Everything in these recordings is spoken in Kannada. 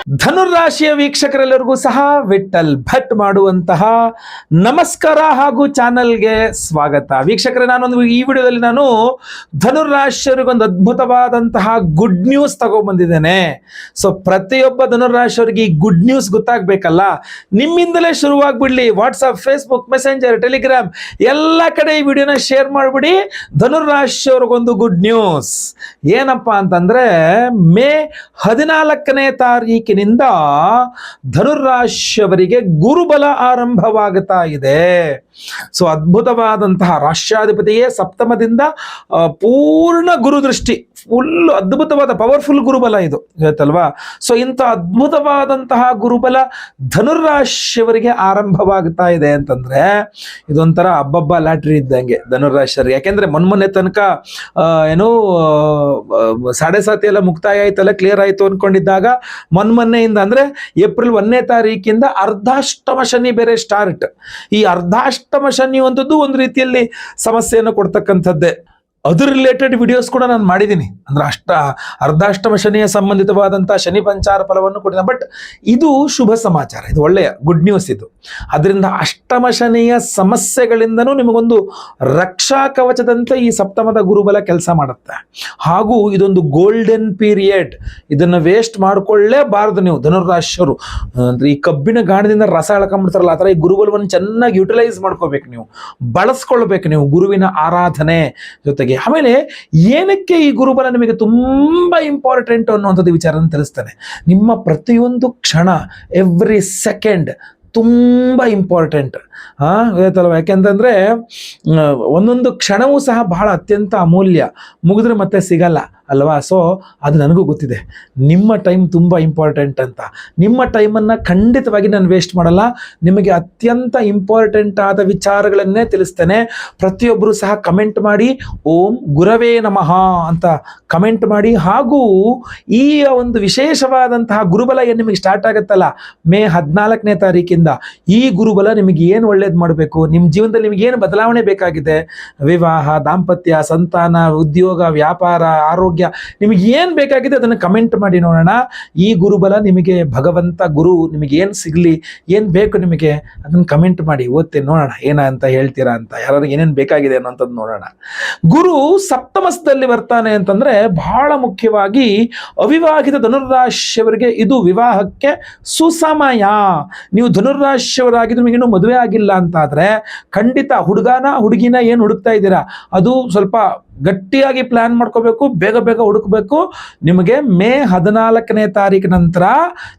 ಧನುರಾಶಿಯ ವೀಕ್ಷಕರೆಲ್ಲರಿಗೂ ಸಹ ವಿಠಲ್ ಭಟ್ ಮಾಡುವಂತಹ ನಮಸ್ಕಾರ ಹಾಗೂ ಚಾನಲ್ಗೆ ಸ್ವಾಗತ. ವೀಕ್ಷಕರೇ, ಈ ವಿಡಿಯೋದಲ್ಲಿ ನಾನು ಧನುರಾಶಿಯವರಿಗೊಂದು ಅದ್ಭುತವಾದಂತಹ ಗುಡ್ ನ್ಯೂಸ್ ತಗೊಂಡ್ಬಂದಿದ್ದೇನೆ. ಸೊ ಪ್ರತಿಯೊಬ್ಬ ಧನುರಾಶಿಯವರಿಗೆ ಈ ಗುಡ್ ನ್ಯೂಸ್ ಗೊತ್ತಾಗಬೇಕಲ್ಲ, ನಿಮ್ಮಿಂದಲೇ ಶುರುವಾಗ್ಬಿಡ್ಲಿ. ವಾಟ್ಸಪ್, ಫೇಸ್ಬುಕ್, ಮೆಸೆಂಜರ್, ಟೆಲಿಗ್ರಾಮ್ ಎಲ್ಲ ಕಡೆ ಈ ವಿಡಿಯೋನ ಶೇರ್ ಮಾಡಿಬಿಡಿ. ಧನುರಾಶಿಯವರಿಗೊಂದು ಗುಡ್ ನ್ಯೂಸ್ ಏನಪ್ಪಾ ಅಂತಂದ್ರೆ, ಮೇ 14ನೇ ತಾರೀಕಿನಿಂದ ಧನುರಾಶಿಯವರಿಗೆ ಗುರುಬಲ ಆರಂಭವಾಗುತ್ತಾ ಇದೆ. ಸೊ ಅದ್ಭುತವಾದಂತಹ ರಾಷ್ಟ್ರಾಧಿಪತಿಯೇ ಸಪ್ತಮದಿಂದ ಪೂರ್ಣ ಗುರುದೃಷ್ಟಿ, ಫುಲ್ ಅದ್ಭುತವಾದ ಪವರ್ಫುಲ್ ಗುರುಬಲ ಇದು ಗೊತ್ತಲ್ವಾ. ಸೊ ಇಂಥ ಅದ್ಭುತವಾದಂತಹ ಗುರುಬಲ ಧನುರಾಶಿಯವರಿಗೆ ಆರಂಭವಾಗುತ್ತಾ ಇದೆ ಅಂತಂದ್ರೆ ಇದೊಂಥರ ಹಬ್ಬಬ್ಬ ಲಾಟ್ರಿ ಇದ್ದಂಗೆ ಧನುರಾಶಿಯರಿಗೆ. ಯಾಕೆಂದ್ರೆ ಮೊನ್ನೆ ತನಕ ಏನೋ 7.5 ಎಲ್ಲ ಮುಕ್ತಾಯ ಆಯ್ತಲ್ಲ, ಕ್ಲಿಯರ್ ಆಯ್ತು ಅನ್ಕೊಂಡಿದ್ದಾಗ ಮೊನ್ನೆಯಿಂದ ಅಂದ್ರೆ ಏಪ್ರಿಲ್ 1ನೇ ತಾರೀಕಿಂದ ಅರ್ಧಾಷ್ಟಮ ಶನಿ ಬೇರೆ ಸ್ಟಾರ್ಟ್. ಈ ಅರ್ಧಾಷ್ಟಮ ಶನಿ ಒಂದು ರೀತಿಯಲ್ಲಿ ಸಮಸ್ಯೆಯನ್ನು ಕೊಡ್ತಕ್ಕಂಥದ್ದೇ. ಅದ್ರ ರಿಲೇಟೆಡ್ ವಿಡಿಯೋಸ್ ಕೂಡ ನಾನು ಮಾಡಿದ್ದೀನಿ. ಅಂದ್ರೆ ಅರ್ಧಾಷ್ಟಮ ಶನಿಯ ಸಂಬಂಧಿತವಾದಂತಹ ಶನಿ ಪಂಚಾರ ಫಲವನ್ನು ಕೊಟ್ಟಿದ್ದೆ. ಬಟ್ ಇದು ಶುಭ ಸಮಾಚಾರ, ಇದು ಒಳ್ಳೆಯ ಗುಡ್ ನ್ಯೂಸ್ ಇದು. ಅದರಿಂದ ಅಷ್ಟಮ ಶನಿಯ ಸಮಸ್ಯೆಗಳಿಂದನೂ ನಿಮಗೊಂದು ರಕ್ಷಾ ಕವಚದಂತೆ ಈ ಸಪ್ತಮದ ಗುರುಬಲ ಕೆಲಸ ಮಾಡುತ್ತೆ. ಹಾಗೂ ಇದೊಂದು ಗೋಲ್ಡನ್ ಪೀರಿಯಡ್, ಇದನ್ನು ವೇಸ್ಟ್ ಮಾಡ್ಕೊಳ್ಳೇಬಾರದು ನೀವು ಧನುರಾಶಿಯವರು. ಅಂದ್ರೆ ಈ ಕಬ್ಬಿನ ಗಾಣದಿಂದ ರಸ ಎಳ್ಕೊಂಡ್ಬಿಡ್ತಾರಲ್ಲ, ಆ ಥರ ಈ ಗುರುಬಲವನ್ನು ಚೆನ್ನಾಗಿ ಯುಟಿಲೈಸ್ ಮಾಡ್ಕೋಬೇಕು, ನೀವು ಬಳಸ್ಕೊಳ್ಬೇಕು ನೀವು ಗುರುವಿನ ಆರಾಧನೆ ಜೊತೆಗೆ. ಆಮೇಲೆ ಏನಕ್ಕೆ ಈ ಗುರುಬಲ ನಿಮಗೆ ತುಂಬಾ ಇಂಪಾರ್ಟೆಂಟ್ ಅನ್ನುವಂಥದ್ದು ವಿಚಾರನ ತಿಳಿಸ್ತೇನೆ. ನಿಮ್ಮ ಪ್ರತಿಯೊಂದು ಕ್ಷಣ, ಎವ್ರಿ ಸೆಕೆಂಡ್ ತುಂಬ ಇಂಪಾರ್ಟೆಂಟ್ ಗೊತ್ತಲ್ವ. ಯಾಕೆಂತಂದ್ರೆ ಒಂದೊಂದು ಕ್ಷಣವೂ ಸಹ ಬಹಳ ಅತ್ಯಂತ ಅಮೂಲ್ಯ, ಮುಗಿದ್ರೆ ಮತ್ತೆ ಸಿಗಲ್ಲ ಅಲ್ವಾ. ಸೊ ಅದು ನನಗೂ ಗೊತ್ತಿದೆ, ನಿಮ್ಮ ಟೈಮ್ ತುಂಬ ಇಂಪಾರ್ಟೆಂಟ್ ಅಂತ. ನಿಮ್ಮ ಟೈಮನ್ನು ಖಂಡಿತವಾಗಿ ನಾನು ವೇಸ್ಟ್ ಮಾಡಲ್ಲ. ನಿಮಗೆ ಅತ್ಯಂತ ಇಂಪಾರ್ಟೆಂಟ್ ಆದ ವಿಚಾರಗಳನ್ನೇ ತಿಳಿಸ್ತೇನೆ. ಪ್ರತಿಯೊಬ್ಬರು ಸಹ ಕಮೆಂಟ್ ಮಾಡಿ ಓಂ ಗುರವೇ ನಮಃ ಅಂತ ಕಮೆಂಟ್ ಮಾಡಿ. ಹಾಗೂ ಈ ಒಂದು ವಿಶೇಷವಾದಂತಹ ಗುರುಬಲ ಏನು ನಿಮಗೆ ಸ್ಟಾರ್ಟ್ ಆಗುತ್ತಲ್ಲ ಮೇ 14ನೇ ತಾರೀಕಿಂದ, ಈ ಗುರುಬಲ ನಿಮಗೆ ಏನು ಒಳ್ಳೇದು ಮಾಡಬೇಕು, ನಿಮ್ಮ ಜೀವನದಲ್ಲಿ ನಿಮಗೆ ಏನು ಬದಲಾವಣೆ ಬೇಕಾಗಿದೆ, ವಿವಾಹ, ದಾಂಪತ್ಯ, ಸಂತಾನ, ಉದ್ಯೋಗ, ವ್ಯಾಪಾರ, ಆರೋಗ್ಯ, ನಿಮಗೆ ಏನು ಬೇಕಾಗಿದೆ ಅದನ್ನು ಕಮೆಂಟ್ ಮಾಡಿ ನೋಡೋಣ. ಈ ಗುರುಬಲ ನಿಮಗೆ ಭಗವಂತ ಗುರು ನಿಮಗೆ ಏನು ಸಿಗಲಿ, ಏನು ಬೇಕು ನಿಮಗೆ ಅದನ್ನು ಕಮೆಂಟ್ ಮಾಡಿ, ಓದ್ತೇನೆ ನೋಡೋಣ ಏನ ಅಂತ ಹೇಳ್ತೀರಾ ಅಂತ, ಯಾರು ಏನೇನು ಬೇಕಾಗಿದೆ ಅನ್ನೋಂಥದ್ದು ನೋಡೋಣ. ಗುರು ಸಪ್ತಮಸ್ಥದಲ್ಲಿ ಬರ್ತಾನೆ ಅಂತಂದ್ರೆ ಬಹಳ ಮುಖ್ಯವಾಗಿ ಅವಿವಾಹಿತ ಧನುರಾಶಿಯವರಿಗೆ ಇದು ವಿವಾಹಕ್ಕೆ ಸುಸಮಯ. ನೀವು ಧನುರಾಶಿಯವರಾಗಿದ್ದು ನಿಮಗೆ ಇನ್ನೂ ಮದುವೆ ಆಗಿಲ್ಲ ಅಂತಾದ್ರೆ ಖಂಡಿತ ಹುಡುಗಿನ ಏನು ಹುಡುಕ್ತಾ ಇದ್ದೀರಾ ಅದು ಸ್ವಲ್ಪ ಗಟ್ಟಿಯಾಗಿ ಪ್ಲಾನ್ ಮಾಡ್ಕೋಬೇಕು, ಬೇಗ ಬೇಗ ಹುಡುಕಬೇಕು. ನಿಮಗೆ ಮೇ 14ನೇ ತಾರೀಕು ನಂತರ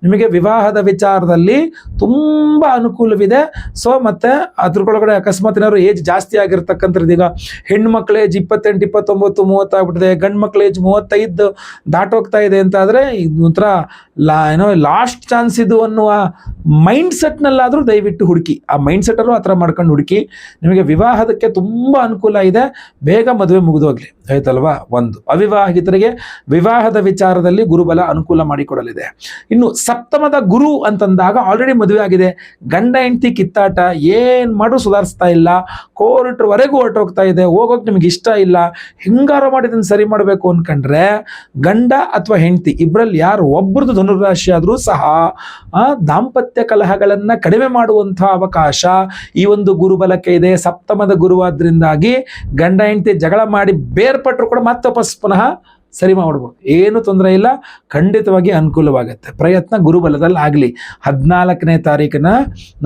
ನಿಮಗೆ ವಿವಾಹದ ವಿಚಾರದಲ್ಲಿ ತುಂಬ ಅನುಕೂಲವಿದೆ. ಸೊ ಮತ್ತೆ ಅದ್ರೊಳಗಡೆ ಅಕಸ್ಮಾತ್ ಏನಾದ್ರು ಏಜ್ ಜಾಸ್ತಿ ಆಗಿರ್ತಕ್ಕಂಥದ್ದು, ಈಗ ಹೆಣ್ಣು ಮಕ್ಕಳ ಏಜ್ 28, 29, 30 ಆಗ್ಬಿಟ್ಟಿದೆ, ಗಂಡು ಮಕ್ಕಳ ಏಜ್ 35 ದಾಟೋಗ್ತಾ ಇದೆ ಅಂತ ಆದರೆ ಒಂಥರ ಲಾಸ್ಟ್ ಚಾನ್ಸ್ ಇದು ಅನ್ನುವ ಮೈಂಡ್ ಸೆಟ್ನಲ್ಲಾದರೂ ದಯವಿಟ್ಟು ಹುಡುಕಿ, ಆ ಮೈಂಡ್ ಸೆಟ್ಟಲ್ಲೂ ಆ ಥರ ಮಾಡ್ಕೊಂಡು ಹುಡುಕಿ. ನಿಮಗೆ ವಿವಾಹದಕ್ಕೆ ತುಂಬ ಅನುಕೂಲ ಇದೆ, ಬೇಗ ಮದುವೆ ಮುಗಿದೋಗ್ಲಿ ಆಯ್ತಲ್ವಾ. ಒಂದು ಅವಿವಾಹಿತರಿಗೆ ವಿವಾಹದ ವಿಚಾರದಲ್ಲಿ ಗುರುಬಲ ಅನುಕೂಲ ಮಾಡಿಕೊಡಲಿದೆ. ಇನ್ನು ಸಪ್ತಮದ ಗುರು ಅಂತಂದಾಗ ಆಲ್ರೆಡಿ ಮದುವೆ ಆಗಿದೆ, ಗಂಡ ಹೆಂಡತಿ ಕಿತ್ತಾಟ, ಏನು ಮಾಡೂ ಸುಧಾರಿಸ್ತಾ ಇಲ್ಲ, ಕೋರ್ಟ್ವರೆಗೂ ಹೊರಟೋಗ್ತಾ ಇದೆ, ಹೋಗೋಕೆ ನಿಮಗೆ ಇಷ್ಟ ಇಲ್ಲ, ಹಿಂಗಾರ ಮಾಡಿದನ್ನು ಸರಿ ಮಾಡಬೇಕು ಅನ್ಕೊಂಡ್ರೆ ಗಂಡ ಅಥವಾ ಹೆಂಡತಿ ಇಬ್ಬರಲ್ಲಿ ಯಾರು ಒಬ್ಬರದು ಧನುರಾಶಿ ಆದರೂ ಸಹ ದಾಂಪತ್ಯ ಕಲಹಗಳನ್ನು ಕಡಿಮೆ ಮಾಡುವಂತಹ ಅವಕಾಶ ಈ ಒಂದು ಗುರುಬಲಕ್ಕೆ ಇದೆ. ಸಪ್ತಮದ ಗುರುವಾದ್ರಿಂದಾಗಿ ಗಂಡ ಹೆಂಡತಿ ಜಗಳ ಮಾಡಿ ಬೇರ್ಪಟ್ಟರು ಕೂಡ ಮತ್ತೆ ವಾಪಸ್ ಪುನಃ ಸರಿ ಮಾಡ್ಬೋದು, ಏನು ತೊಂದರೆ ಇಲ್ಲ, ಖಂಡಿತವಾಗಿ ಅನುಕೂಲವಾಗುತ್ತೆ. ಪ್ರಯತ್ನ ಗುರುಬಲದಲ್ಲಿ ಆಗಲಿ. 14ನೇ ತಾರೀಕಿನ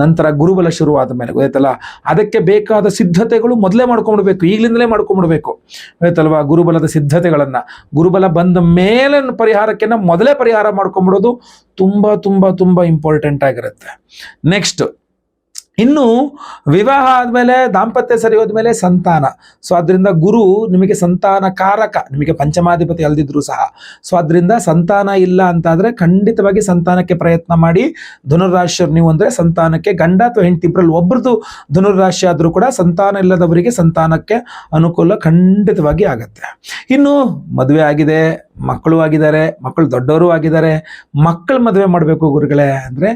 ನಂತರ ಗುರುಬಲ ಶುರುವಾದ ಮೇಲೆ ಗೊತ್ತಲ್ಲ, ಅದಕ್ಕೆ ಬೇಕಾದ ಸಿದ್ಧತೆಗಳು ಮೊದಲೇ ಮಾಡ್ಕೊಂಡ್ಬಿಡ್ಬೇಕು, ಈಗಲಿಂದಲೇ ಮಾಡ್ಕೊಂಡ್ಬಿಡ್ಬೇಕು ಗೊತ್ತಲ್ವಾ. ಗುರುಬಲದ ಸಿದ್ಧತೆಗಳನ್ನು ಗುರುಬಲ ಬಂದ ಮೇಲೆ ಪರಿಹಾರಕ್ಕೆ ಮೊದಲೇ ಪರಿಹಾರ ಮಾಡ್ಕೊಂಡ್ಬಿಡೋದು ತುಂಬ ತುಂಬ ತುಂಬ ಇಂಪಾರ್ಟೆಂಟ್ ಆಗಿರುತ್ತೆ. ನೆಕ್ಸ್ಟ್ ಇನ್ನು ವಿವಾಹ ಆದಮೇಲೆ ದಾಂಪತ್ಯ ಸರಿ ಹೋದ್ಮೇಲೆ ಸಂತಾನ. ಸೊ ಅದರಿಂದ ಗುರು ನಿಮಗೆ ಸಂತಾನ ಕಾರಕ, ನಿಮಗೆ ಪಂಚಮಾಧಿಪತಿ ಅಲ್ದಿದ್ರು ಸಹ. ಸೊ ಅದರಿಂದ ಸಂತಾನ ಇಲ್ಲ ಅಂತಾದರೆ ಖಂಡಿತವಾಗಿ ಸಂತಾನಕ್ಕೆ ಪ್ರಯತ್ನ ಮಾಡಿ. ಧನುರಾಶಿಯರು ನೀವು ಅಂದರೆ ಸಂತಾನಕ್ಕೆ ಗಂಡ ಅಥವಾ ಹೆಂಡತಿ ಇಬ್ಬರಲ್ಲಿ ಒಬ್ಬರದು ಧನುರಾಶಿ ಆದರೂ ಕೂಡ ಸಂತಾನ ಇಲ್ಲದವರಿಗೆ ಸಂತಾನಕ್ಕೆ ಅನುಕೂಲ ಖಂಡಿತವಾಗಿ ಆಗುತ್ತೆ. ಇನ್ನು ಮದುವೆ ಆಗಿದೆ, ಮಕ್ಕಳು ಆಗಿದ್ದಾರೆ, ಮಕ್ಕಳು ದೊಡ್ಡವರು ಆಗಿದ್ದಾರೆ, ಮಕ್ಕಳು ಮದುವೆ ಮಾಡಬೇಕು ಗುರುಗಳೇ ಅಂದರೆ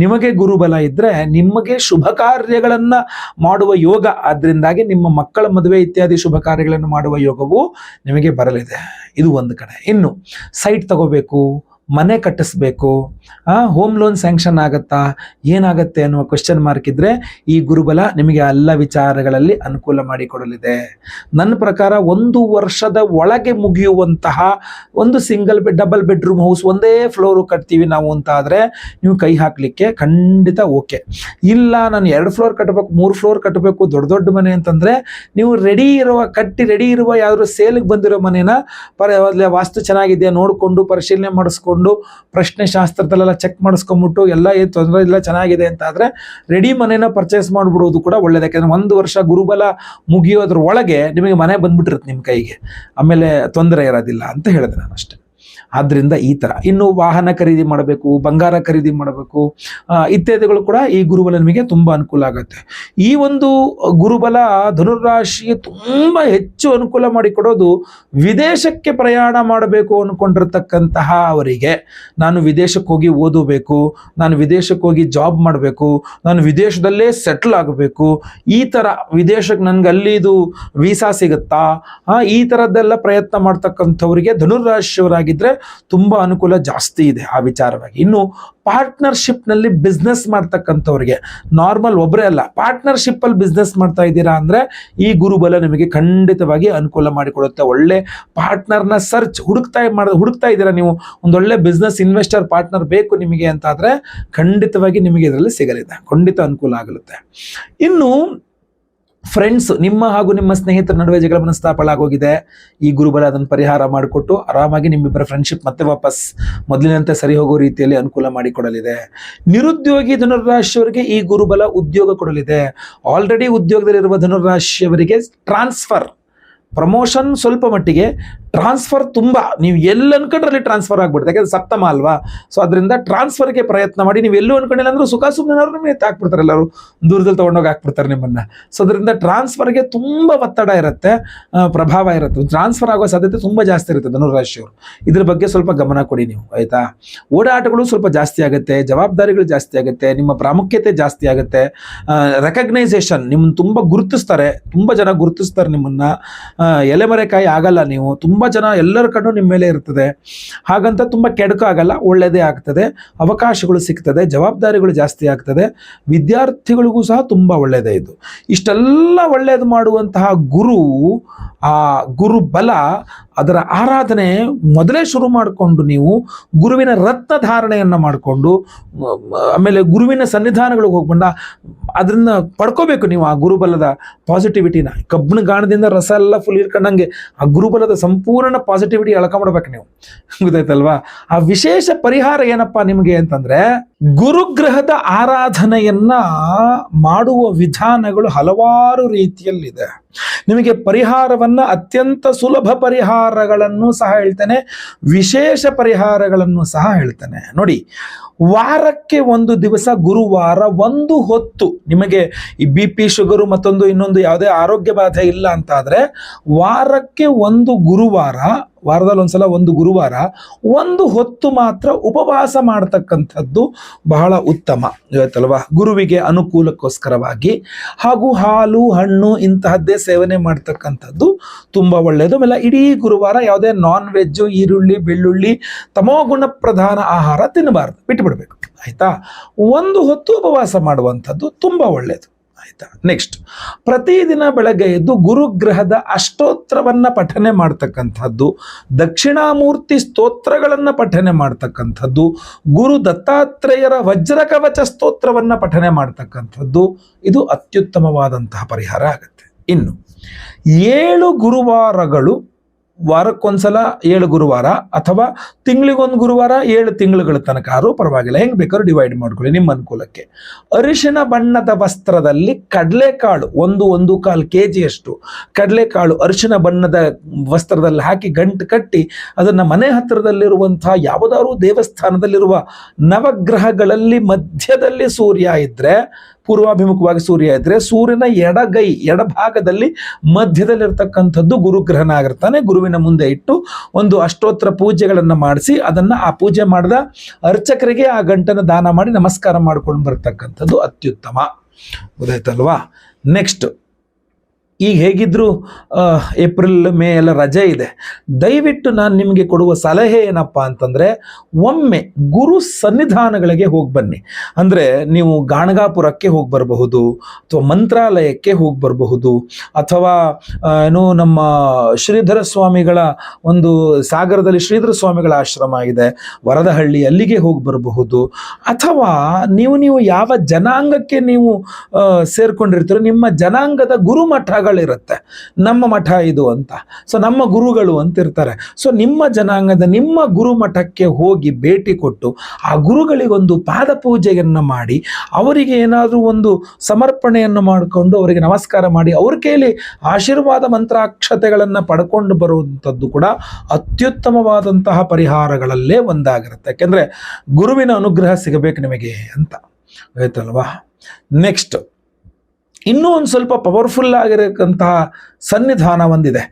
ನಿಮಗೆ ಗುರುಬಲ ಇದ್ದರೆ ನಿಮಗೆ ಶುಭ ಕಾರ್ಯಗಳನ್ನು ಮಾಡುವ ಯೋಗ. ಆದ್ದರಿಂದಾಗಿ ನಿಮ್ಮ ಮಕ್ಕಳ ಮದುವೆ ಇತ್ಯಾದಿ ಶುಭ ಕಾರ್ಯಗಳನ್ನು ಮಾಡುವ ಯೋಗವು ನಿಮಗೆ ಬರಲಿದೆ. ಇದು ಒಂದು ಕಡೆ. ಇನ್ನು ಸೈಟ್ ತಗೋಬೇಕು, ಮನೆ ಕಟ್ಟಿಸ್ಬೇಕು, ಹೋಮ್ ಲೋನ್ ಸ್ಯಾಂಕ್ಷನ್ ಆಗುತ್ತಾ, ಏನಾಗುತ್ತೆ ಅನ್ನುವ ಕ್ವೆಶ್ಚನ್ ಮಾರ್ಕ್ ಇದ್ರೆ ಈ ಗುರುಬಲ ನಿಮಗೆ ಎಲ್ಲ ವಿಚಾರಗಳಲ್ಲಿ ಅನುಕೂಲ ಮಾಡಿಕೊಡಲಿದೆ. ನನ್ನ ಪ್ರಕಾರ 1 ವರ್ಷದ ಒಳಗೆ ಮುಗಿಯುವಂತಹ ಒಂದು ಡಬಲ್ ಬೆಡ್ರೂಮ್ ಹೌಸ್, ಒಂದೇ ಫ್ಲೋರು ಕಟ್ತೀವಿ ನಾವು ಅಂತ ಆದರೆ ನೀವು ಕೈ ಹಾಕಲಿಕ್ಕೆ ಖಂಡಿತ ಓಕೆ. ಇಲ್ಲ ನಾನು 2 ಫ್ಲೋರ್ ಕಟ್ಟಬೇಕು, 3 ಫ್ಲೋರ್ ಕಟ್ಟಬೇಕು, ದೊಡ್ಡ ದೊಡ್ಡ ಮನೆ ಅಂತಂದರೆ ನೀವು ರೆಡಿ ಇರುವ ಯಾವ್ದಾದ್ರು ಸೇಲ್ಗೆ ಬಂದಿರೋ ಮನೆನ ವಾಸ್ತು ಚೆನ್ನಾಗಿದೆಯಾ ನೋಡಿಕೊಂಡು ಪರಿಶೀಲನೆ ಮಾಡಿಸ್ಕೊಂಡು ಪ್ರಶ್ನೆ ಶಾಸ್ತ್ರದಲ್ಲೆಲ್ಲ ಚೆಕ್ ಮಾಡಿಸ್ಕೊಂಡ್ಬಿಟ್ಟು ಎಲ್ಲ ಏನು ತೊಂದರೆ ಇಲ್ಲ ಚೆನ್ನಾಗಿದೆ ಅಂತ ಆದರೆ ರೆಡಿ ಮನೆನ ಪರ್ಚೇಸ್ ಮಾಡಿಬಿಡೋದು ಕೂಡ ಒಳ್ಳೇದು. ಯಾಕೆಂದರೆ 1 ವರ್ಷ ಗುರುಬಲ ಮುಗಿಯೋದ್ರ ಒಳಗೆ ನಿಮಗೆ ಮನೆ ಬಂದ್ಬಿಟ್ಟಿರುತ್ತೆ ನಿಮ್ಮ ಕೈಗೆ, ಆಮೇಲೆ ತೊಂದರೆ ಇರೋದಿಲ್ಲ ಅಂತ ಹೇಳಿದೆ ನಾನು ಅಷ್ಟೇ. ಆದ್ದರಿಂದ ಈ ಥರ ಇನ್ನು ವಾಹನ ಖರೀದಿ ಮಾಡಬೇಕು, ಬಂಗಾರ ಖರೀದಿ ಮಾಡಬೇಕು, ಇತ್ಯಾದಿಗಳು ಕೂಡ ಈ ಗುರುಬಲ ನಿಮಗೆ ತುಂಬ ಅನುಕೂಲ ಆಗುತ್ತೆ. ಈ ಒಂದು ಗುರುಬಲ ಧನುರಾಶಿಗೆ ತುಂಬ ಹೆಚ್ಚು ಅನುಕೂಲ ಮಾಡಿಕೊಡೋದು ವಿದೇಶಕ್ಕೆ ಪ್ರಯಾಣ ಮಾಡಬೇಕು ಅಂದ್ಕೊಂಡಿರ್ತಕ್ಕಂತಹ ಅವರಿಗೆ. ನಾನು ವಿದೇಶಕ್ಕೆ ಹೋಗಿ ಓದಬೇಕು, ನಾನು ವಿದೇಶಕ್ಕೆ ಹೋಗಿ ಜಾಬ್ ಮಾಡಬೇಕು, ನಾನು ವಿದೇಶದಲ್ಲೇ ಸೆಟ್ಲ್ ಆಗಬೇಕು, ಈ ಥರ ವಿದೇಶಕ್ಕೆ ನನಗೆ ಅಲ್ಲಿದು ವೀಸಾ ಸಿಗುತ್ತಾ, ಈ ಥರದ್ದೆಲ್ಲ ಪ್ರಯತ್ನ ಮಾಡ್ತಕ್ಕಂಥವರಿಗೆ ಧನುರಾಶಿಯವರಾಗಿದ್ದರೆ ತುಂಬ ಅನುಕೂಲ ಜಾಸ್ತಿ ಇದೆ ಆ ವಿಚಾರವಾಗಿ. ಇನ್ನು ಪಾರ್ಟ್ನರ್ಶಿಪ್ನಲ್ಲಿ ಬಿಸ್ನೆಸ್ ಮಾಡ್ತಕ್ಕಂಥವ್ರಿಗೆ, ನಾರ್ಮಲ್ ಒಬ್ಬರೇ ಅಲ್ಲ, ಪಾರ್ಟ್ನರ್ಶಿಪ್ಪಲ್ಲಿ ಬಿಸ್ನೆಸ್ ಮಾಡ್ತಾ ಇದ್ದೀರಾ ಅಂದರೆ ಈ ಗುರುಬಲ ನಿಮಗೆ ಖಂಡಿತವಾಗಿ ಅನುಕೂಲ ಮಾಡಿಕೊಡುತ್ತೆ. ಒಳ್ಳೆ ಪಾರ್ಟ್ನರ್ನ ಹುಡುಕ್ತಾ ಇದ್ದೀರಾ ನೀವು, ಒಂದೊಳ್ಳೆ ಬಿಸ್ನೆಸ್ ಇನ್ವೆಸ್ಟರ್ ಪಾರ್ಟ್ನರ್ ಬೇಕು ನಿಮಗೆ ಅಂತಾದರೆ ಖಂಡಿತವಾಗಿ ನಿಮಗೆ ಇದರಲ್ಲಿ ಸಿಗಲಿದೆ, ಖಂಡಿತ ಅನುಕೂಲ ಆಗಲಿದೆ. ಇನ್ನು ಫ್ರೆಂಡ್ಸ್, ನಿಮ್ಮ ಹಾಗೂ ನಿಮ್ಮ ಸ್ನೇಹಿತರ ನಡುವೆ ಜಗಳ ಮನಸ್ತಾಪಳ ಆಗೋಗಿದೆ, ಈ ಗುರುಬಲ ಅದನ್ನು ಪರಿಹಾರ ಮಾಡಿಕೊಟ್ಟು ಆರಾಮಾಗಿ ನಿಮ್ಮಿಬ್ಬರ ಫ್ರೆಂಡ್ಶಿಪ್ ಮತ್ತೆ ವಾಪಸ್ ಮೊದಲಿನಂತೆ ಸರಿ ಹೋಗೋ ರೀತಿಯಲ್ಲಿ ಅನುಕೂಲ ಮಾಡಿಕೊಡಲಿದೆ. ನಿರುದ್ಯೋಗಿ ಧನುರಾಶಿಯವರಿಗೆ ಈ ಗುರುಬಲ ಉದ್ಯೋಗ ಕೊಡಲಿದೆ. ಆಲ್ರೆಡಿ ಉದ್ಯೋಗದಲ್ಲಿರುವ ಧನುರಾಶಿಯವರಿಗೆ ಟ್ರಾನ್ಸ್ಫರ್, ಪ್ರಮೋಷನ್ ಸ್ವಲ್ಪ ಮಟ್ಟಿಗೆ, ಟ್ರಾನ್ಸ್ಫರ್ ತುಂಬ, ನೀವು ಎಲ್ಲಿ ಅನ್ಕೊಂಡ್ರಲ್ಲಿ ಟ್ರಾನ್ಸ್ಫರ್ ಆಗ್ಬಿಡುತ್ತೆ, ಯಾಕಂದ್ರೆ ಸಪ್ತಮ ಅಲ್ವಾ. ಸೊ ಅದರಿಂದ ಟ್ರಾನ್ಸ್ಫರ್ಗೆ ಪ್ರಯತ್ನ ಮಾಡಿ. ನೀವು ಎಲ್ಲೂ ಅನ್ಕೊಂಡಿಲ್ಲ ಅಂದ್ರೂ ಸುಖ ಸುಮ್ಮನೆ ನಿಮಗೆ ಹಾಕ್ಬಿಡ್ತಾರೆ, ಎಲ್ಲರೂ ದೂರದಲ್ಲಿ ತೊಗೊಂಡೋಗಿ ಹಾಕ್ಬಿಡ್ತಾರೆ ನಿಮ್ಮನ್ನು. ಸೊ ಅದರಿಂದ ಟ್ರಾನ್ಸ್ಫರ್ಗೆ ತುಂಬ ಒತ್ತಡ ಇರುತ್ತೆ, ಪ್ರಭಾವ ಇರುತ್ತೆ, ಟ್ರಾನ್ಸ್ಫರ್ ಆಗೋ ಸಾಧ್ಯತೆ ತುಂಬ ಜಾಸ್ತಿ ಇರುತ್ತೆ ಧನುರಾಶಿಯವರು. ಇದ್ರ ಬಗ್ಗೆ ಸ್ವಲ್ಪ ಗಮನ ಕೊಡಿ ನೀವು, ಆಯಿತಾ. ಓಡಾಟಗಳು ಸ್ವಲ್ಪ ಜಾಸ್ತಿ ಆಗುತ್ತೆ, ಜವಾಬ್ದಾರಿಗಳು ಜಾಸ್ತಿ ಆಗುತ್ತೆ, ನಿಮ್ಮ ಪ್ರಾಮುಖ್ಯತೆ ಜಾಸ್ತಿ ಆಗುತ್ತೆ, ರೆಕಗ್ನೈಸೇಷನ್ ನಿಮ್ಮನ್ನು ತುಂಬ ಗುರುತಿಸ್ತಾರೆ, ತುಂಬ ಜನ ಗುರುತಿಸ್ತಾರೆ ನಿಮ್ಮನ್ನು. ಎಲೆಮರೆಕಾಯಿ ಆಗಲ್ಲ ನೀವು, ತುಂಬ ಜನ ಎಲ್ಲರ ಕಣ್ಣು ನಿಮ್ಮ ಮೇಲೆ ಇರ್ತದೆ. ಹಾಗಂತ ತುಂಬ ಕೆಡಕು ಆಗಲ್ಲ, ಒಳ್ಳೆಯದೇ ಆಗ್ತದೆ, ಅವಕಾಶಗಳು ಸಿಗ್ತದೆ, ಜವಾಬ್ದಾರಿಗಳು ಜಾಸ್ತಿ ಆಗ್ತದೆ. ವಿದ್ಯಾರ್ಥಿಗಳಿಗೂ ಸಹ ತುಂಬ ಒಳ್ಳೆಯದೇ ಇದು. ಇಷ್ಟೆಲ್ಲ ಒಳ್ಳೆಯದು ಮಾಡುವಂತಹ ಆ ಗುರು ಬಲ, ಅದರ ಆರಾಧನೆ ಮೊದಲೇ ಶುರು ಮಾಡಿಕೊಂಡು ನೀವು ಗುರುವಿನ ರತ್ನ ಧಾರಣೆಯನ್ನು ಮಾಡಿಕೊಂಡು ಆಮೇಲೆ ಗುರುವಿನ ಸನ್ನಿಧಾನಗಳಿಗೆ ಹೋಗ್ಬಂಡ ಅದನ್ನ ಪಡ್ಕೋಬೇಕು ನೀವು. ಆ ಗುರುಬಲದ ಪಾಸಿಟಿವಿಟಿನ, ಕಬ್ಬಿಣ ಗಾಣದಿಂದ ರಸ ಎಲ್ಲ ಫುಲ್ ಇರ್ಕೊಂಡಂಗೆ ಆ ಗುರುಬಲದ ಸಂಪೂರ್ಣ ಪಾಸಿಟಿವಿಟಿ ಎಳ್ಕೊಂಬಿಡ್ಬೇಕು ನೀವು, ಗೊತ್ತಾಯ್ತಲ್ವಾ. ಆ ವಿಶೇಷ ಪರಿಹಾರ ಏನಪ್ಪ ನಿಮಗೆ ಅಂತಂದ್ರೆ, ಗುರುಗ್ರಹದ ಆರಾಧನೆಯನ್ನ ಮಾಡುವ ವಿಧಾನಗಳು ಹಲವಾರು ರೀತಿಯಲ್ಲಿದೆ. ನಿಮಗೆ ಪರಿಹಾರವನ್ನ ಅತ್ಯಂತ ಸುಲಭ ಪರಿಹಾರಗಳನ್ನು ಸಹ ಹೇಳ್ತೇನೆ, ವಿಶೇಷ ಪರಿಹಾರಗಳನ್ನು ಸಹ ಹೇಳ್ತೇನೆ. ನೋಡಿ, ವಾರಕ್ಕೆ 1 ದಿವಸ ಗುರುವಾರ 1 ಹೊತ್ತು ನಿಮಗೆ ಈ BP ಶುಗರು ಮತ್ತೊಂದು ಇನ್ನೊಂದು ಯಾವುದೇ ಆರೋಗ್ಯ ಬಾಧೆ ಇಲ್ಲ ಅಂತಾದರೆ ವಾರಕ್ಕೆ 1 ಗುರುವಾರ, ವಾರದಲ್ಲಿ ಒಂದ್ಸಲ 1 ಗುರುವಾರ 1 ಹೊತ್ತು ಮಾತ್ರ ಉಪವಾಸ ಮಾಡ್ತಕ್ಕಂಥದ್ದು ಬಹಳ ಉತ್ತಮ, ಇವತ್ತಲ್ವಾ. ಗುರುವಿಗೆ ಅನುಕೂಲಕ್ಕೋಸ್ಕರವಾಗಿ ಹಾಗೂ ಹಾಲು ಹಣ್ಣು ಇಂತಹದ್ದೇ ಸೇವನೆ ಮಾಡ್ತಕ್ಕಂಥದ್ದು ತುಂಬ ಒಳ್ಳೆಯದು. ಆಮೇಲೆ ಇಡೀ ಗುರುವಾರ ಯಾವುದೇ ನಾನ್ ವೆಜ್ಜು, ಈರುಳ್ಳಿ ಬೆಳ್ಳುಳ್ಳಿ ತಮೋಗುಣ ಪ್ರಧಾನ ಆಹಾರ ತಿನ್ನಬಾರ್ದು, ಬಿಟ್ಟುಬಿಡ್ಬೇಕು, ಆಯಿತಾ. 1 ಹೊತ್ತು ಉಪವಾಸ ಮಾಡುವಂಥದ್ದು ತುಂಬ ಒಳ್ಳೆಯದು, ಆಯಿತಾ. ನೆಕ್ಸ್ಟ್, ಪ್ರತಿದಿನ ಬೆಳಗ್ಗೆ ಎದ್ದು ಗುರುಗ್ರಹದ ಅಷ್ಟೋತ್ರವನ್ನು ಪಠನೆ ಮಾಡ್ತಕ್ಕಂಥದ್ದು, ದಕ್ಷಿಣಾಮೂರ್ತಿ ಸ್ತೋತ್ರಗಳನ್ನು ಪಠನೆ ಮಾಡ್ತಕ್ಕಂಥದ್ದು, ಗುರು ದತ್ತಾತ್ರೇಯರ ವಜ್ರಕವಚ ಸ್ತೋತ್ರವನ್ನು ಪಠನೆ ಮಾಡ್ತಕ್ಕಂಥದ್ದು, ಇದು ಅತ್ಯುತ್ತಮವಾದಂತಹ ಪರಿಹಾರ ಆಗುತ್ತೆ. ಇನ್ನು 7 ಗುರುವಾರಗಳು, ವಾರಕ್ಕೊಂದ್ಸಲ 7 ಗುರುವಾರ ಅಥವಾ ತಿಂಗಳಿಗೊಂದು ಗುರುವಾರ 7 ತಿಂಗಳುಗಳ ತನಕ ಆದರೂ ಪರವಾಗಿಲ್ಲ, ಹೆಂಗೆ ಬೇಕಾದ್ರೂ ಡಿವೈಡ್ ಮಾಡ್ಕೊಳ್ಳಿ ನಿಮ್ಮ ಅನುಕೂಲಕ್ಕೆ. ಅರಿಶಿಣ ಬಣ್ಣದ ವಸ್ತ್ರದಲ್ಲಿ ಕಡಲೆಕಾಳು 1.25 kg ಕಡಲೆಕಾಳು ಅರಿಶಿಣ ಬಣ್ಣದ ವಸ್ತ್ರದಲ್ಲಿ ಹಾಕಿ ಗಂಟು ಕಟ್ಟಿ ಅದನ್ನು ಮನೆ ಹತ್ತಿರದಲ್ಲಿರುವಂತಹ ಯಾವುದಾದ್ರೂ ದೇವಸ್ಥಾನದಲ್ಲಿರುವ ನವಗ್ರಹಗಳಲ್ಲಿ ಮಧ್ಯದಲ್ಲಿ ಸೂರ್ಯ ಇದ್ದರೆ, ಪೂರ್ವಾಭಿಮುಖವಾಗಿ ಸೂರ್ಯ ಇದ್ದರೆ ಸೂರ್ಯನ ಎಡಭಾಗದಲ್ಲಿ ಮಧ್ಯದಲ್ಲಿರ್ತಕ್ಕಂಥದ್ದು ಗುರುಗ್ರಹನ ಆಗಿರ್ತಾನೆ. ಗುರುವಿನ ಮುಂದೆ ಇಟ್ಟು ಒಂದು ಅಷ್ಟೋತ್ರ ಪೂಜೆಗಳನ್ನು ಮಾಡಿಸಿ ಅದನ್ನು ಆ ಪೂಜೆ ಮಾಡಿದ ಅರ್ಚಕರಿಗೆ ಆ ಗಂಟನ್ನು ದಾನ ಮಾಡಿ ನಮಸ್ಕಾರ ಮಾಡ್ಕೊಂಡು ಬರ್ತಕ್ಕಂಥದ್ದು ಅತ್ಯುತ್ತಮ, ಗೊತ್ತಾಯ್ತಲ್ವಾ. ನೆಕ್ಸ್ಟ್, ಈಗ ಹೇಗಿದ್ರು ಏಪ್ರಿಲ್ ಮೇ ಎಲ್ಲ ರಜೆ ಇದೆ. ದಯವಿಟ್ಟು ನಾನು ನಿಮಗೆ ಕೊಡುವ ಸಲಹೆ ಏನಪ್ಪ ಅಂತಂದರೆ, ಒಮ್ಮೆ ಗುರು ಸನ್ನಿಧಾನಗಳಿಗೆ ಹೋಗಿ ಬನ್ನಿ. ಅಂದರೆ ನೀವು ಗಾಣಗಾಪುರಕ್ಕೆ ಹೋಗಿ ಬರಬಹುದು, ಅಥವಾ ಮಂತ್ರಾಲಯಕ್ಕೆ ಹೋಗಿ ಬರಬಹುದು, ಅಥವಾ ನಮ್ಮ ಶ್ರೀಧರ ಸ್ವಾಮಿಗಳ ಒಂದು ಸಾಗರದಲ್ಲಿ ಶ್ರೀಧರ ಸ್ವಾಮಿಗಳ ಆಶ್ರಮ ಇದೆ, ವರದಹಳ್ಳಿ, ಅಲ್ಲಿಗೆ ಹೋಗಿ ಬರಬಹುದು. ಅಥವಾ ನೀವು ಯಾವ ಜನಾಂಗಕ್ಕೆ ನೀವು ಸೇರ್ಕೊಂಡಿರ್ತೀರೋ ನಿಮ್ಮ ಜನಾಂಗದ ಗುರುಮಠಗಳಿರುತ್ತೆ. ನಮ್ಮ ಮಠ ಇದು ಅಂತ, ಸೊ ನಮ್ಮ ಗುರುಗಳು ಅಂತ ಇರ್ತಾರೆ. ಸೊ ನಿಮ್ಮ ಜನಾಂಗದ ನಿಮ್ಮ ಗುರುಮಠಕ್ಕೆ ಹೋಗಿ ಭೇಟಿ ಕೊಟ್ಟು ಆ ಗುರುಗಳಿಗೊಂದು ಪಾದ ಪೂಜೆಯನ್ನು ಮಾಡಿ, ಅವರಿಗೆ ಏನಾದರೂ ಒಂದು ಸಮರ್ಪಣೆಯನ್ನು ಮಾಡಿಕೊಂಡು ಅವರಿಗೆ ನಮಸ್ಕಾರ ಮಾಡಿ ಅವ್ರ ಕೈಲಿ ಆಶೀರ್ವಾದ ಮಂತ್ರಾಕ್ಷತೆಗಳನ್ನು ಪಡ್ಕೊಂಡು ಬರುವಂಥದ್ದು ಕೂಡ ಅತ್ಯುತ್ತಮವಾದಂತಹ ಪರಿಹಾರಗಳಲ್ಲೇ ಒಂದಾಗಿರುತ್ತೆ. ಯಾಕೆಂದರೆ ಗುರುವಿನ ಅನುಗ್ರಹ ಸಿಗಬೇಕು ನಿಮಗೆ ಅಂತ, ಆಯ್ತಲ್ವಾ. ನೆಕ್ಸ್ಟ್ ಇನ್ನೂ ಒಂದು ಸ್ವಲ್ಪ ಪವರ್ಫುಲ್ ಆಗಿರತಕ್ಕಂತಹ ಸನ್ನಿಧಾನ ಒಂದಿದೆ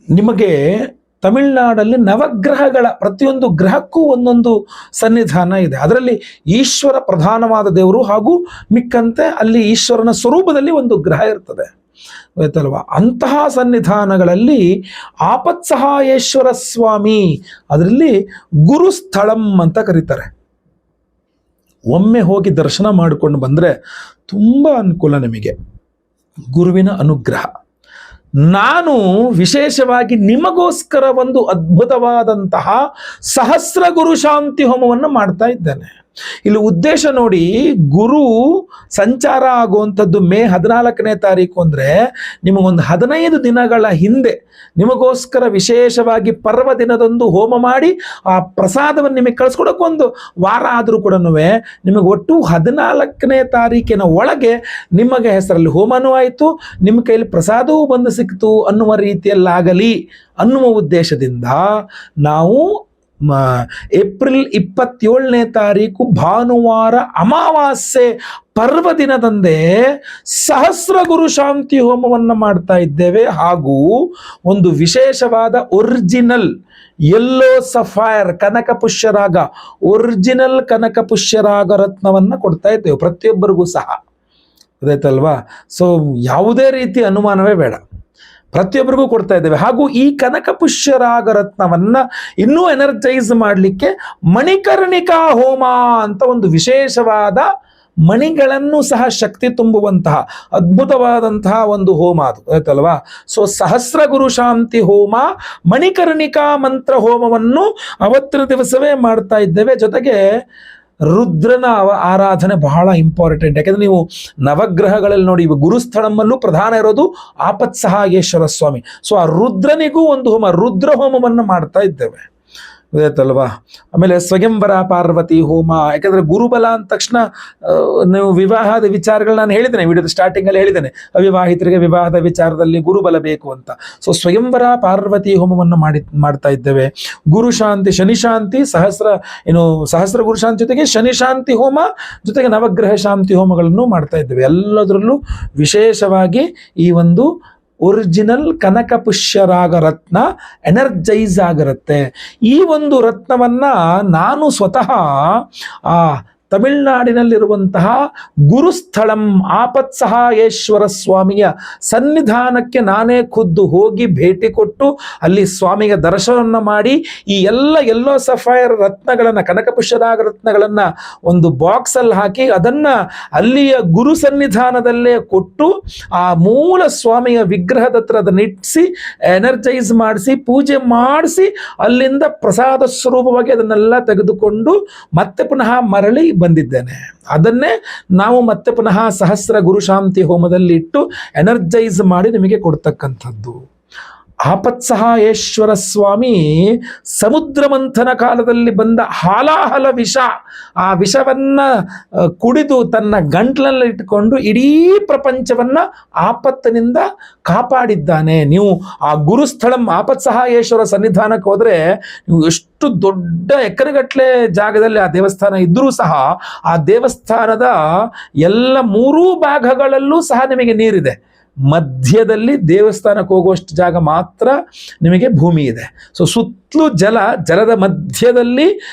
ನಿಮಗೆ. ತಮಿಳುನಾಡಲ್ಲಿ ನವಗ್ರಹಗಳ ಪ್ರತಿಯೊಂದು ಗ್ರಹಕ್ಕೂ ಒಂದೊಂದು ಸನ್ನಿಧಾನ ಇದೆ. ಅದರಲ್ಲಿ ಈಶ್ವರ ಪ್ರಧಾನವಾದ ದೇವರು ಹಾಗೂ ಮಿಕ್ಕಂತೆ ಅಲ್ಲಿ ಈಶ್ವರನ ಸ್ವರೂಪದಲ್ಲಿ ಒಂದು ಗ್ರಹ ಇರ್ತದೆ, ಆಯ್ತಲ್ವಾ. ಅಂತಹ ಸನ್ನಿಧಾನಗಳಲ್ಲಿ ಆಪತ್ಸಹಾಯೇಶ್ವರ ಸ್ವಾಮಿ, ಅದರಲ್ಲಿ ಗುರುಸ್ಥಳಂ ಅಂತ ಕರೀತಾರೆ. ಒಮ್ಮೆ ಹೋಗಿ ದರ್ಶನ ಮಾಡಿಕೊಂಡು ಬಂದರೆ ತುಂಬ ಅನುಕೂಲ ನಿಮಗೆ, ಗುರುವಿನ ಅನುಗ್ರಹ. ನಾನು ವಿಶೇಷವಾಗಿ ನಿಮಗೋಸ್ಕರ ಒಂದು ಅದ್ಭುತವಾದಂತಹ ಸಹಸ್ರ ಗುರು ಶಾಂತಿ ಹೋಮವನ್ನು ಮಾಡ್ತಾ ಇದ್ದೇನೆ. ಇಲ್ಲಿ ಉದ್ದೇಶ ನೋಡಿ, ಗುರು ಸಂಚಾರ ಆಗುವಂಥದ್ದು ಮೇ 14ನೇ ತಾರೀಕು ಅಂದರೆ ನಿಮಗೊಂದು 15 ದಿನಗಳ ಹಿಂದೆ ನಿಮಗೋಸ್ಕರ ವಿಶೇಷವಾಗಿ ಪರ್ವ ದಿನದಂದು ಹೋಮ ಮಾಡಿ ಆ ಪ್ರಸಾದವನ್ನು ನಿಮಗೆ ಕಳಿಸ್ಕೊಡೋಕೆ ಒಂದು ವಾರ ಆದರೂ ಕೂಡ ನಿಮಗೆ ಒಟ್ಟು 14ನೇ ತಾರೀಕಿನ ಒಳಗೆ ನಿಮಗೆ ಹೆಸರಲ್ಲಿ ಹೋಮನೂ ಆಯಿತು, ನಿಮ್ಮ ಕೈಯಲ್ಲಿ ಪ್ರಸಾದವೂ ಬಂದು ಸಿಕ್ತು ಅನ್ನುವ ರೀತಿಯಲ್ಲಾಗಲಿ ಅನ್ನುವ ಉದ್ದೇಶದಿಂದ ನಾವು ಏಪ್ರಿಲ್ 27ನೇ ತಾರೀಕು ಭಾನುವಾರ ಅಮಾವಾಸ್ಯೆ ಪರ್ವ ದಿನದಂದೇ ಸಹಸ್ರ ಗುರು ಶಾಂತಿ ಹೋಮವನ್ನು ಮಾಡ್ತಾ ಇದ್ದೇವೆ. ಹಾಗೂ ಒಂದು ವಿಶೇಷವಾದ ಒರಿಜಿನಲ್ ಯೆಲ್ಲೋ ಸಫೈರ್ ಕನಕ ಪುಷ್ಯರಾಗ, ಒರಿಜಿನಲ್ ಕನಕ ಪುಷ್ಯರಾಗ ರತ್ನವನ್ನು ಕೊಡ್ತಾ ಇದ್ದೇವೆ ಪ್ರತಿಯೊಬ್ಬರಿಗೂ ಸಹ, ಅದಾಯ್ತಲ್ವಾ. ಸೊ ಯಾವುದೇ ರೀತಿ ಅನುಮಾನವೇ ಬೇಡ, ಪ್ರತಿಯೊಬ್ಬರಿಗೂ ಕೊಡ್ತಾ ಇದ್ದೇವೆ. ಹಾಗೂ ಈ ಕನಕ ಪುಷ್ಯರಾಗ ರತ್ನವನ್ನ ಇನ್ನೂ ಎನರ್ಜೈಸ್ ಮಾಡಲಿಕ್ಕೆ ಮಣಿಕರ್ಣಿಕಾ ಹೋಮ ಅಂತ ಒಂದು ವಿಶೇಷವಾದ ಮಣಿಗಳನ್ನು ಸಹ ಶಕ್ತಿ ತುಂಬುವಂತಹ ಅದ್ಭುತವಾದಂತಹ ಒಂದು ಹೋಮ ಅದು, ಆಯ್ತಲ್ವಾ. ಸೊ ಸಹಸ್ರ ಗುರು ಶಾಂತಿ ಹೋಮ, ಮಣಿಕರ್ಣಿಕಾ ಮಂತ್ರ ಹೋಮವನ್ನು ಅವತ್ತಿನ ದಿವಸವೇ ಮಾಡ್ತಾ ಇದ್ದೇವೆ. ಜೊತೆಗೆ ರುದ್ರನ ಆರಾಧನೆ ಬಹಳ ಇಂಪಾರ್ಟೆಂಟ್. ಯಾಕೆಂದ್ರೆ ನೀವು ನವಗ್ರಹಗಳಲ್ಲಿ ನೋಡಿ, ಗುರುಸ್ಥಳಮಲ್ಲೂ ಪ್ರಧಾನ ಇರೋದು ಆಪತ್ಸಹಾಯೇಶ್ವರ ಸ್ವಾಮಿ. ಸೊ ಆ ರುದ್ರನಿಗೂ ಒಂದು ಹೋಮ, ರುದ್ರ ಹೋಮವನ್ನು ಮಾಡ್ತಾ ಇದ್ದೇವೆ, ಗೊತ್ತಾಯ್ತಲ್ವಾ. ಆಮೇಲೆ ಸ್ವಯಂವರ ಪಾರ್ವತಿ ಹೋಮ, ಯಾಕಂದ್ರೆ ಗುರುಬಲ ಅಂದ ತಕ್ಷಣ ನೀವು ವಿವಾಹದ ವಿಚಾರಗಳು ನಾನು ಹೇಳಿದ್ದೇನೆ, ವಿಡಿಯೋದ ಸ್ಟಾರ್ಟಿಂಗಲ್ಲಿ ಹೇಳಿದ್ದೇನೆ, ಅವಿವಾಹಿತರಿಗೆ ವಿವಾಹದ ವಿಚಾರದಲ್ಲಿ ಗುರುಬಲ ಬೇಕು ಅಂತ. ಸೊ ಸ್ವಯಂವರ ಪಾರ್ವತಿ ಹೋಮವನ್ನು ಮಾಡ್ತಾ ಇದ್ದೇವೆ. ಗುರು ಶಾಂತಿ, ಶನಿ ಶಾಂತಿ, ಸಹಸ್ರ ಗುರು ಶಾಂತಿ ಜೊತೆಗೆ ಶನಿ ಶಾಂತಿ ಹೋಮ, ಜೊತೆಗೆ ನವಗ್ರಹ ಶಾಂತಿ ಹೋಮಗಳನ್ನು ಮಾಡ್ತಾ ಇದ್ದೇವೆ. ಎಲ್ಲದರಲ್ಲೂ ವಿಶೇಷವಾಗಿ ಈ ಒಂದು ಒರಿಜಿನಲ್ ಕನಕ ಪುಷ್ಯರಾಗ ರತ್ನ ಎನರ್ಜೈಸ್ ಆಗಿರುತ್ತೆ. ಈ ಒಂದು ರತ್ನವನ್ನ ನಾನು ಸ್ವತಃ ತಮಿಳುನಾಡಿನಲ್ಲಿರುವಂತಹ ಗುರುಸ್ಥಳಂ ಆಪತ್ಸಹಾಯೇಶ್ವರ ಸ್ವಾಮಿಯ ಸನ್ನಿಧಾನಕ್ಕೆ ನಾನೇ ಖುದ್ದು ಹೋಗಿ ಭೇಟಿ ಕೊಟ್ಟು ಅಲ್ಲಿ ಸ್ವಾಮಿಗೆ ದರ್ಶನವನ್ನು ಮಾಡಿ ಈ ಎಲ್ಲೋ ಸಫೈರ್ ರತ್ನಗಳನ್ನು, ಕನಕಪುಷ್ಯರಾಗ ರತ್ನಗಳನ್ನು ಒಂದು ಬಾಕ್ಸಲ್ಲಿ ಹಾಕಿ ಅದನ್ನು ಅಲ್ಲಿಯ ಗುರು ಸನ್ನಿಧಾನದಲ್ಲೇ ಕೊಟ್ಟು ಆ ಮೂಲ ಸ್ವಾಮಿಯ ವಿಗ್ರಹದ ಹತ್ರ ಅದನ್ನು ಇಟ್ಟಿಸಿ ಎನರ್ಜೈಸ್ ಮಾಡಿಸಿ ಪೂಜೆ ಮಾಡಿಸಿ ಅಲ್ಲಿಂದ ಪ್ರಸಾದ ಸ್ವರೂಪವಾಗಿ ಅದನ್ನೆಲ್ಲ ತೆಗೆದುಕೊಂಡು ಮತ್ತೆ ಪುನಃ ಮರಳಿ ಬಂದಿದ್ದೇನೆ. ಅದನ್ನೇ ನಾವು ಮತ್ತೆ ಪುನಃ ಸಹಸ್ರ ಗುರು ಶಾಂತಿ ಹೋಮದಲ್ಲಿ ಇಟ್ಟು ಎನರ್ಜೈಸ್ ಮಾಡಿ ನಿಮಗೆ ಕೊಡ್ತಕ್ಕಂಥದ್ದು. ಆಪತ್ಸಹಾಯೇಶ್ವರ ಸ್ವಾಮಿ ಸಮುದ್ರ ಮಂಥನ ಕಾಲದಲ್ಲಿ ಬಂದ ಹಾಲಾಹಲ ವಿಷ, ಆ ವಿಷವನ್ನ ಕುಡಿದು ತನ್ನ ಗಂಟ್ಲಲ್ಲಿ ಇಟ್ಟುಕೊಂಡು ಇಡೀ ಪ್ರಪಂಚವನ್ನ ಆಪತ್ತಿನಿಂದ ಕಾಪಾಡಿದ್ದಾನೆ. ನೀವು ಆ ಗುರುಸ್ಥಳಂ ಆಪತ್ಸಹಾಯೇಶ್ವರ ಸನ್ನಿಧಾನಕ್ಕೆ ಹೋದ್ರೆ ನೀವು ಎಷ್ಟು ದೊಡ್ಡ ಎಕರೆಗಟ್ಟಲೆ ಜಾಗದಲ್ಲಿ ಆ ದೇವಸ್ಥಾನ ಇದ್ರೂ ಸಹ ಆ ದೇವಸ್ಥಾನದ ಎಲ್ಲ 3 ಭಾಗಗಳಲ್ಲೂ ಸಹ ನಿಮಗೆ ನೀರಿದೆ. ಮಧ್ಯದಲ್ಲಿ ದೇವಸ್ಥಾನಕ್ಕೆ ಹೋಗುವಷ್ಟು ಜಾಗ ಮಾತ್ರ ನಿಮಗೆ ಭೂಮಿ ಇದೆ. ಸೊ ಸುತ್ತಲೂ ಜಲದ ಮಧ್ಯದಲ್ಲಿ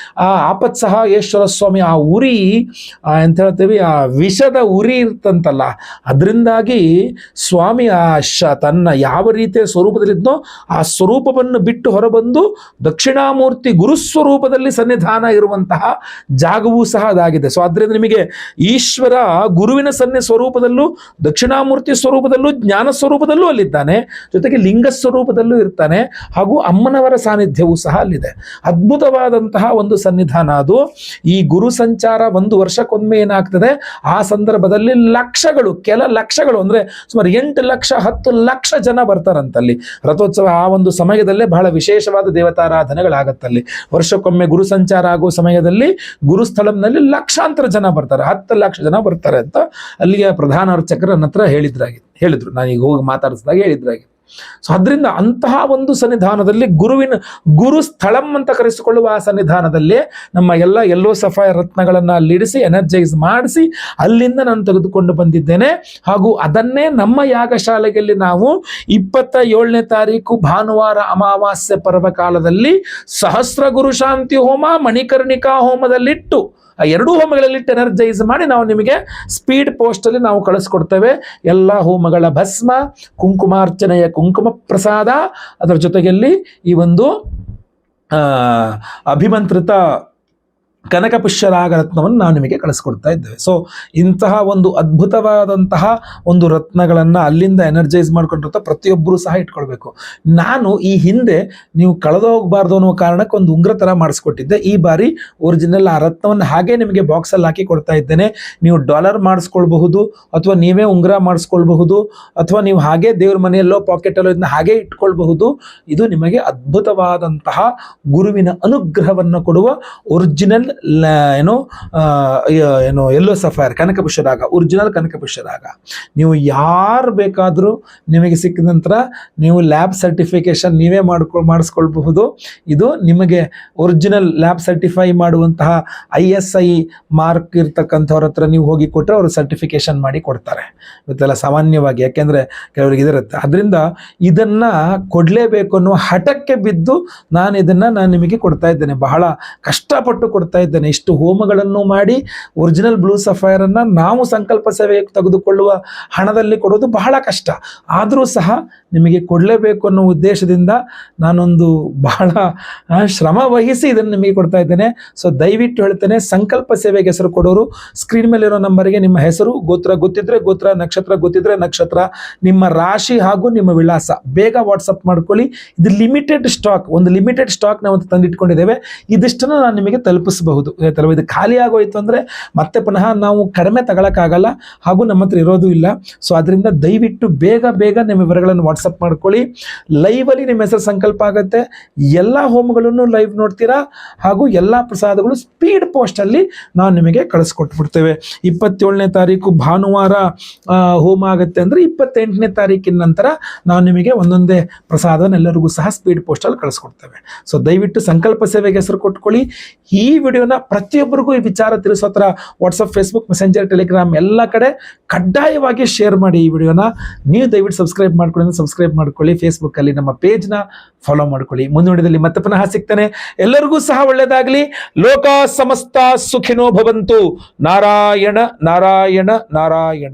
ಆ ಆಪತ್ಸಹಾಯೇಶ್ವರ ಸ್ವಾಮಿ ಆ ಉರಿ ಎಂತ ಹೇಳ್ತೀವಿ, ಆ ವಿಷದ ಉರಿ ಇರ್ತಂತಲ್ಲ, ಅದರಿಂದಾಗಿ ಸ್ವಾಮಿ ತನ್ನ ಯಾವ ರೀತಿಯ ಸ್ವರೂಪದಲ್ಲಿದ್ನೋ ಆ ಸ್ವರೂಪವನ್ನು ಬಿಟ್ಟು ಹೊರಬಂದು ದಕ್ಷಿಣಾಮೂರ್ತಿ ಗುರುಸ್ವರೂಪದಲ್ಲಿ ಸನ್ನಿಧಾನ ಇರುವಂತಹ ಜಾಗವೂ ಸಹ ಅದಾಗಿದೆ. ಸೊ ಅದರಿಂದ ನಿಮಗೆ ಈಶ್ವರ ಗುರುವಿನ ಸ್ವರೂಪದಲ್ಲೂ ದಕ್ಷಿಣಾಮೂರ್ತಿ ಸ್ವರೂಪದಲ್ಲೂ ಜ್ಞಾನ ಸ್ವರೂಪದಲ್ಲೂ ಅಲ್ಲಿದ್ದಾನೆ, ಜೊತೆಗೆ ಲಿಂಗ ಸ್ವರೂಪದಲ್ಲೂ ಇರ್ತಾನೆ, ಹಾಗೂ ಅಮ್ಮನವರ ಸಾನ್ನಿಧ್ಯವೂ ಸಹ ಅಲ್ಲಿದೆ. ಅದ್ಭುತವಾದಂತಹ ಒಂದು ಸನ್ನಿಧಾನ ಅದು. ಈ ಗುರು ಸಂಚಾರ 1 ವರ್ಷಕ್ಕೊಮ್ಮೆ ಏನಾಗ್ತದೆ, ಆ ಸಂದರ್ಭದಲ್ಲಿ ಕೆಲ ಲಕ್ಷಗಳು ಅಂದ್ರೆ ಸುಮಾರು 8 ಲಕ್ಷ 10 ಲಕ್ಷ ಜನ ಬರ್ತಾರಂತಲ್ಲಿ. ರಥೋತ್ಸವ ಆ ಒಂದು ಸಮಯದಲ್ಲೇ ಬಹಳ ವಿಶೇಷವಾದ ದೇವತಾರಾಧನೆಗಳಾಗತ್ತಲ್ಲಿ. ವರ್ಷಕ್ಕೊಮ್ಮೆ ಗುರು ಸಂಚಾರ ಆಗುವ ಸಮಯದಲ್ಲಿ ಗುರುಸ್ಥಳಂನಲ್ಲಿ ಲಕ್ಷಾಂತರ ಜನ ಬರ್ತಾರೆ, 10 ಲಕ್ಷ ಜನ ಬರ್ತಾರೆ ಅಂತ ಅಲ್ಲಿಯ ಪ್ರಧಾನ ಅರ್ಚಕರ ನನ್ನ ಹತ್ರ ಹೇಳಿದ್ರು, ನಾನೀಗ ಹೋಗಿ ಮಾತಾಡಿಸಿದಾಗ ಹೇಳಿದ್ರಾಗಿ. ಸೊ ಅದರಿಂದ ಅಂತಹ ಒಂದು ಸನ್ನಿಧಾನದಲ್ಲಿ ಗುರು ಸ್ಥಳಂ ಅಂತ ಕರೆಸಿಕೊಳ್ಳುವ ಆ ಸನ್ನಿಧಾನದಲ್ಲಿ ನಮ್ಮ ಎಲ್ಲೋ ಸಫೈರ್ ರತ್ನಗಳನ್ನ ಅಲ್ಲಿಡಿಸಿ ಎನರ್ಜೈಸ್ ಮಾಡಿಸಿ ಅಲ್ಲಿಂದ ನಾನು ತೆಗೆದುಕೊಂಡು ಬಂದಿದ್ದೇನೆ. ಹಾಗೂ ಅದನ್ನೇ ನಮ್ಮ ಯಾಗಶಾಲೆಯಲ್ಲಿ ನಾವು 27ನೇ ತಾರೀಕು ಭಾನುವಾರ ಅಮಾವಾಸ್ಯೆ ಪರ್ವಕಾಲದಲ್ಲಿ ಸಹಸ್ರ ಗುರು ಶಾಂತಿ ಹೋಮ, ಮಣಿಕರ್ಣಿಕಾ ಹೋಮದಲ್ಲಿಟ್ಟು ಆ 2 ಹೋಮಗಳಲ್ಲಿಟ್ಟು ಎನರ್ಜೈಸ್ ಮಾಡಿ ನಾವು ನಿಮಗೆ ಸ್ಪೀಡ್ ಪೋಸ್ಟಲ್ಲಿ ನಾವು ಕಳಿಸ್ಕೊಡ್ತೇವೆ. ಎಲ್ಲ ಹೋಮಗಳ ಭಸ್ಮ, ಕುಂಕುಮಾರ್ಚನೆಯ ಕುಂಕುಮ ಪ್ರಸಾದ, ಅದರ ಜೊತೆಯಲ್ಲಿ ಈ ಒಂದು ಅಭಿಮಂತ್ರಿತ ಕನಕಪುಷ್ಯರಾಗ ರತ್ನವನ್ನು ನಾವು ನಿಮಗೆ ಕಳಿಸ್ಕೊಡ್ತಾ ಇದ್ದೇವೆ. ಸೊ ಇಂತಹ ಒಂದು ಅದ್ಭುತವಾದಂತಹ ಒಂದು ರತ್ನಗಳನ್ನು ಅಲ್ಲಿಂದ ಎನರ್ಜೈಸ್ ಮಾಡ್ಕೊಂಡಿರ್ತಾ ಪ್ರತಿಯೊಬ್ಬರು ಸಹ ಇಟ್ಕೊಳ್ಬೇಕು. ನಾನು ಈ ಹಿಂದೆ ನೀವು ಕಳೆದು ಹೋಗಬಾರ್ದು ಅನ್ನೋ ಕಾರಣಕ್ಕೆ ಒಂದು ಉಂಗ್ರ ಥರ ಮಾಡಿಸ್ಕೊಟ್ಟಿದ್ದೆ. ಈ ಬಾರಿ ಒರಿಜಿನಲ್ ಆ ರತ್ನವನ್ನು ಹಾಗೆ ನಿಮಗೆ ಬಾಕ್ಸಲ್ಲಿ ಹಾಕಿ ಕೊಡ್ತಾ ಇದ್ದೇನೆ. ನೀವು ಡಾಲರ್ ಮಾಡಿಸ್ಕೊಳ್ಬಹುದು, ಅಥವಾ ನೀವೇ ಉಂಗ್ರ ಮಾಡಿಸ್ಕೊಳ್ಬಹುದು, ಅಥವಾ ನೀವು ಹಾಗೆ ದೇವ್ರ ಮನೆಯಲ್ಲೋ ಪಾಕೆಟಲ್ಲೋ ಇದನ್ನ ಹಾಗೆ ಇಟ್ಕೊಳ್ಬಹುದು. ಇದು ನಿಮಗೆ ಅದ್ಭುತವಾದಂತಹ ಗುರುವಿನ ಅನುಗ್ರಹವನ್ನು ಕೊಡುವ ಒರಿಜಿನಲ್ ಎಲ್ಲೋ ಸಫೈರ್ ಕನಕಪುಷ್ಯರಾಗ, ಒರಿಜಿನಲ್ ಕನಕಪುಷ್ಯರಾಗ. ನೀವು ಯಾರು ಬೇಕಾದರೂ ನಿಮಗೆ ಸಿಕ್ಕಿದ ನಂತರ ನೀವು ಲ್ಯಾಬ್ ಸರ್ಟಿಫಿಕೇಶನ್ ನೀವೇ ಮಾಡಿಸ್ಕೊಳ್ಬಹುದು. ಇದು ನಿಮಗೆ ಒರಿಜಿನಲ್ ಲ್ಯಾಬ್ ಸರ್ಟಿಫೈ ಮಾಡುವಂತಹ ISI ಮಾರ್ಕ್ ಇರ್ತಕ್ಕಂಥವ್ರ ಹತ್ರ ನೀವು ಹೋಗಿ ಕೊಟ್ಟರೆ ಅವರು ಸರ್ಟಿಫಿಕೇಶನ್ ಮಾಡಿ ಕೊಡ್ತಾರೆ. ಇವತ್ತೆಲ್ಲ ಸಾಮಾನ್ಯವಾಗಿ, ಯಾಕೆಂದರೆ ಕೆಲವರಿಗೆ ಇದಿರುತ್ತೆ. ಅದರಿಂದ ಇದನ್ನು ಕೊಡಲೇಬೇಕು ಅನ್ನುವ ಹಠಕ್ಕೆ ಬಿದ್ದು ನಾನು ನಿಮಗೆ ಕೊಡ್ತಾ ಇದ್ದೇನೆ. ಬಹಳ ಕಷ್ಟಪಟ್ಟು ಕೊಡ್ತಾ ಇದ್ದೇನೆ. ಇಷ್ಟು ಹೋಮಗಳನ್ನು ಮಾಡಿ ಒರಿಜಿನಲ್ ಬ್ಲೂ ಸಫೈರ್ ಅನ್ನ ನಾವು ಸಂಕಲ್ಪ ಸೇವೆ ತೆಗೆದುಕೊಳ್ಳುವ ಹಣದಲ್ಲಿ ಕೊಡೋದು ಬಹಳ ಕಷ್ಟ. ಆದರೂ ಸಹ ನಿಮಗೆ ಕೊಡಲೇಬೇಕು ಅನ್ನೋ ಉದ್ದೇಶದಿಂದ ನಾನೊಂದು ಬಹಳ ಶ್ರಮ ವಹಿಸಿ ಇದನ್ನು ನಿಮಗೆ ಕೊಡ್ತಾ ಇದ್ದೇನೆ. ಸೊ ದಯವಿಟ್ಟು ಹೇಳ್ತೇನೆ, ಸಂಕಲ್ಪ ಸೇವೆಗೆ ಹೆಸರು ಕೊಡೋರು ಸ್ಕ್ರೀನ್ ಮೇಲೆ ಇರೋ ನಂಬರ್ಗೆ ನಿಮ್ಮ ಹೆಸರು, ಗೋತ್ರ ಗೊತ್ತಿದ್ರೆ ಗೋತ್ರ, ನಕ್ಷತ್ರ ಗೊತ್ತಿದ್ರೆ ನಕ್ಷತ್ರ, ನಿಮ್ಮ ರಾಶಿ ಹಾಗೂ ನಿಮ್ಮ ವಿಳಾಸ ಬೇಗ ವಾಟ್ಸಪ್ ಮಾಡ್ಕೊಳ್ಳಿ. ಇದು ಲಿಮಿಟೆಡ್ ಸ್ಟಾಕ್, ಒಂದು ಲಿಮಿಟೆಡ್ ಸ್ಟಾಕ್ ನಾವು ತಂದಿಟ್ಕೊಂಡಿದ್ದೇವೆ. ಇದಿಷ್ಟನ್ನು ನಾನು ನಿಮಗೆ ತಲುಪಿಸಬಹುದು. ಇದು ಖಾಲಿ ಆಗೋಯ್ತು ಅಂದರೆ ಮತ್ತೆ ಪುನಃ ನಾವು ಕಡಿಮೆ ತಗೊಳಕ್ಕಾಗಲ್ಲ, ಹಾಗೂ ನಮ್ಮ ಹತ್ರ ಇರೋದು ಇಲ್ಲ. ಸೊ ಅದರಿಂದ ದಯವಿಟ್ಟು ಬೇಗ ನಿಮ್ಮ ವಿವರಗಳನ್ನು ವಾಟ್ಸಪ್ ಮಾಡ್ಕೊಳ್ಳಿ. ಲೈವಲ್ಲಿ ನಿಮ್ಮ ಹೆಸರು ಸಂಕಲ್ಪ ಆಗುತ್ತೆ. ಎಲ್ಲ ಹೋಮಗಳನ್ನು ಲೈವ್ ನೋಡ್ತೀರಾ, ಹಾಗೂ ಎಲ್ಲ ಪ್ರಸಾದಗಳು ಸ್ಪೀಡ್ ಪೋಸ್ಟಲ್ಲಿ ನಾವು ನಿಮಗೆ ಕಳಿಸ್ಕೊಟ್ಬಿಡ್ತೇವೆ. 27ನೇ ತಾರೀಕು ಭಾನುವಾರ ಹೋಮ ಆಗುತ್ತೆ ಅಂದರೆ 28ನೇ ತಾರೀಕಿನ ನಂತರ ನಾವು ನಿಮಗೆ ಒಂದೊಂದೇ ಪ್ರಸಾದನೆಲ್ಲರಿಗೂ ಸಹ ಸ್ಪೀಡ್ ಪೋಸ್ಟಲ್ಲಿ ಕಳಿಸ್ಕೊಡ್ತೇವೆ. ಸೊ ದಯವಿಟ್ಟು ಸಂಕಲ್ಪ ಸೇವೆಗೆ ಹೆಸರು ಕೊಟ್ಕೊಳ್ಳಿ. ಈ ವಿಡಿಯೋನ ಪ್ರತಿಯೊಬ್ಬರಿಗೂ ಈ ವಿಚಾರ ತಿಳಿಸೋ ಥರ ವಾಟ್ಸಪ್, ಫೇಸ್ಬುಕ್, ಮೆಸೆಂಜರ್, ಟೆಲಿಗ್ರಾಮ್ ಎಲ್ಲ ಕಡೆ ಕಡ್ಡಾಯವಾಗಿ ಶೇರ್ ಮಾಡಿ. ಈ ವಿಡಿಯೋನ ನೀವು ದಯವಿಟ್ಟು ಸಬ್ಸ್ಕ್ರೈಬ್ ಮಾಡ್ಕೊಳ್ಳಿ. ಫೇಸ್ಬುಕ್ಕಲ್ಲಿ ನಮ್ಮ ಪೇಜ್ನ ಫಾಲೋ ಮಾಡ್ಕೊಳ್ಳಿ. ಮುಂದಿನ ಮತ್ತೆ ಪುನಃ ಸಿಗ್ತೇನೆ. ಎಲ್ಲರಿಗೂ ಸಹ ಒಳ್ಳೆಯದಾಗಲಿ. ಲೋಕ ಸಮಸ್ತ ಸುಖಿನೋ ಭವಂತು. ನಾರಾಯಣ ನಾರಾಯಣ ನಾರಾಯಣ.